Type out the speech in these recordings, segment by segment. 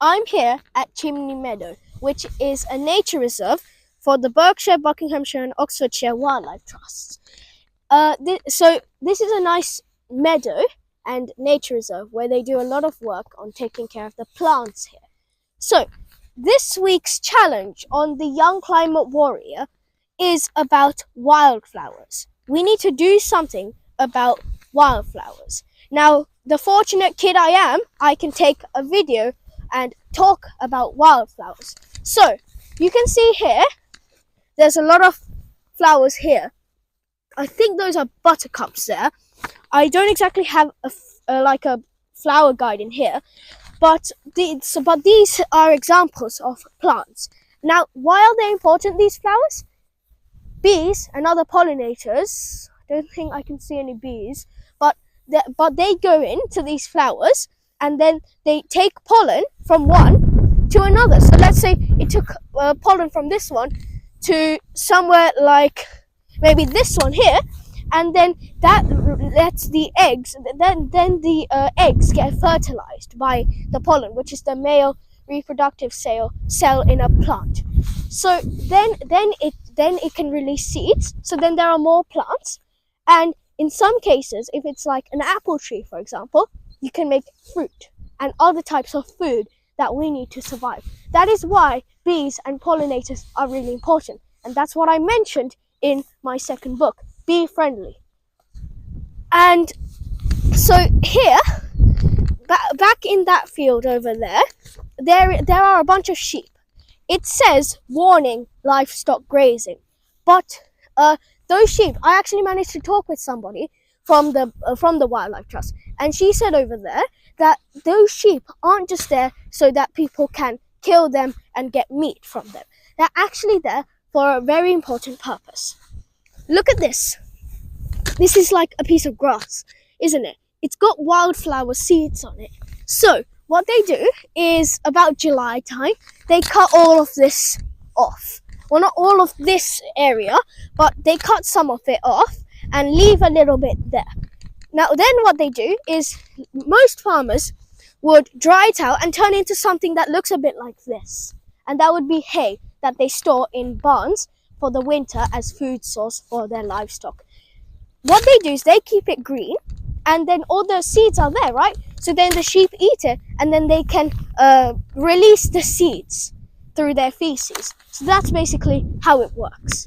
I'm here at Chimney Meadow, which is a nature reserve for the Berkshire, Buckinghamshire and Oxfordshire Wildlife Trusts. So this is a nice meadow and nature reserve where they do a lot of work on taking care of the plants here. So this week's challenge on the Young Climate Warrior is about wildflowers. We need to do something about wildflowers. Now, the fortunate kid I am, I can take a video and talk about wildflowers. So you can see here, there's a lot of flowers here. I think those are buttercups there. I don't exactly have a flower guide in here, but these are examples of plants. Now, why are they important, these flowers? Bees and other pollinators, I don't think I can see any bees, but they go into these flowers and then they take pollen from one to another. So let's say it took pollen from this one to somewhere like maybe this one here, and then that lets the eggs, then the eggs get fertilized by the pollen, which is the male reproductive cell in a plant. So then it can release seeds. So then there are more plants, and in some cases, if it's like an apple tree, for example, you can make fruit and other types of food that we need to survive. That is why bees and pollinators are really important, and that's what I mentioned in my second book, Bee Friendly. And so here, back in that field over there are a bunch of sheep. It says warning, livestock grazing, but those sheep, I actually managed to talk with somebody from the Wildlife Trust, and she said over there that those sheep aren't just there so that people can kill them and get meat from them. They're actually there for a very important purpose. Look at this. This is like a piece of grass, isn't it? It's got wildflower seeds on it. So what they do is, about July time, they cut all of this off. Well, not all of this area, but they cut some of it off and leave a little bit there. Now then what they do is, most farmers would dry it out and turn it into something that looks a bit like this. And that would be hay that they store in barns for the winter as food source for their livestock. What they do is they keep it green, and then all the seeds are there, right? So then the sheep eat it, and then they can release the seeds through their feces. So that's basically how it works.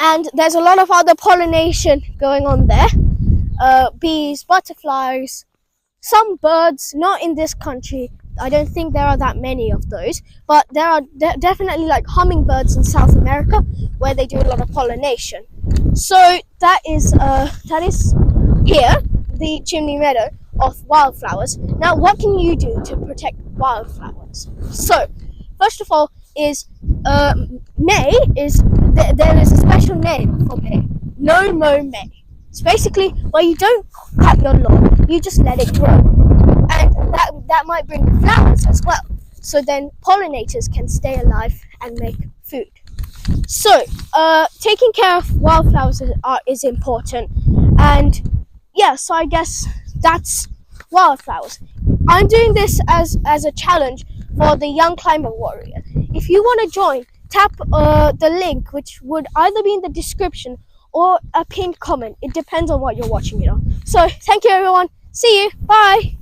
And there's a lot of other pollination going on there. Bees, butterflies, some birds, not in this country. I don't think there are that many of those, but there are definitely like hummingbirds in South America where they do a lot of pollination. So that is here, the Chimney Meadow of wildflowers. Now, what can you do to protect wildflowers? So, first of all, is May is there is a special name for May. No Mow May. It's basically where you don't cut your lawn, you just let it grow, and that might bring flowers as well. So then pollinators can stay alive and make food. So taking care of wildflowers is important, and yeah, so I guess that's wildflowers. I'm doing this as a challenge for the Young Climate Warrior. If you want to join, tap the link, which would either be in the description or a pinned comment. It depends on what you're watching it on. So thank you everyone. See you. Bye.